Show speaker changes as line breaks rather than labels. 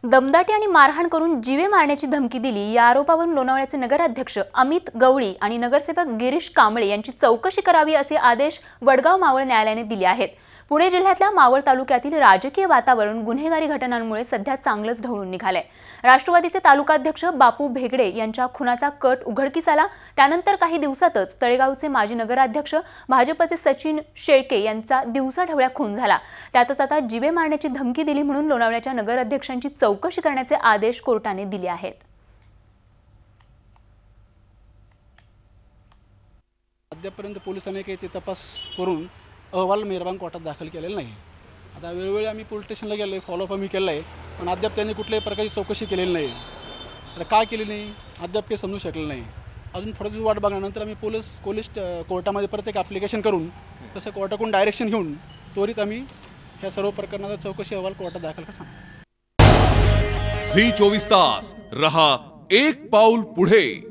दमदाटी आणि मारहाण करून जीवे मारण्याची धमकी दिली या आरोपावरून लोणावळ्याचे नगराध्यक्ष अमित गवळी आणि नगरसेवक गिरीश कांबळे यांची चौकशी करावी असे आदेश वडगाव मावळ न्यायालयाने दिले आहेत। पुणे जिल्ह्यातल्या मावळ तालुक्यातील राजकीय वातावरण गुन्हेगारी घटनांमुळे सध्या चांगलंच ढवळून निघालंय। राष्ट्रवादीचे तालुकाध्यक्ष बापू भेगडे यांच्या खुनाचा कट उघडकीस आला। त्यानंतर काही दिवसातच तळेगावचे माजी नगराध्यक्ष भाजपचे सचिन शेळके यांचा दिवसाढवळ्या खून झाला। त्यातच आता जीवे मारण्याची धमकी दिली म्हणून लोणावळ्याच्या नगराध्यक्षांची चौकशी करण्याचे आदेश कोर्टाने दिले आहेत।
अद्यापर्यंत पोलिसांनी काही ते तपास करून अहवाल मेहरबान कोर्टात दाखल केलेला नाही। आता वेळोवेळी आम्ही पोलीस स्टेशनला गेलो, फॉलोअप आम्ही केलं आहे, पण अद्याप त्यांनी कुठल्याही प्रकारची चौकशी केलेली नाही। आता काय केली नाही अद्याप काही समजू शकलं नाही। अजून थोडं दिवस वाट बघण्यानंतर आम्ही पोलीस कोर्टामध्ये प्रत्येक ॲप्लिकेशन करून तसं कोर्टाकडून डायरेक्शन घेऊन त्वरित आम्ही ह्या सर्व प्रकरणाचा चौकशी अहवाल कोर्टात दाखल करणार।
झी 24 तास रहा एक पाऊल पुढे।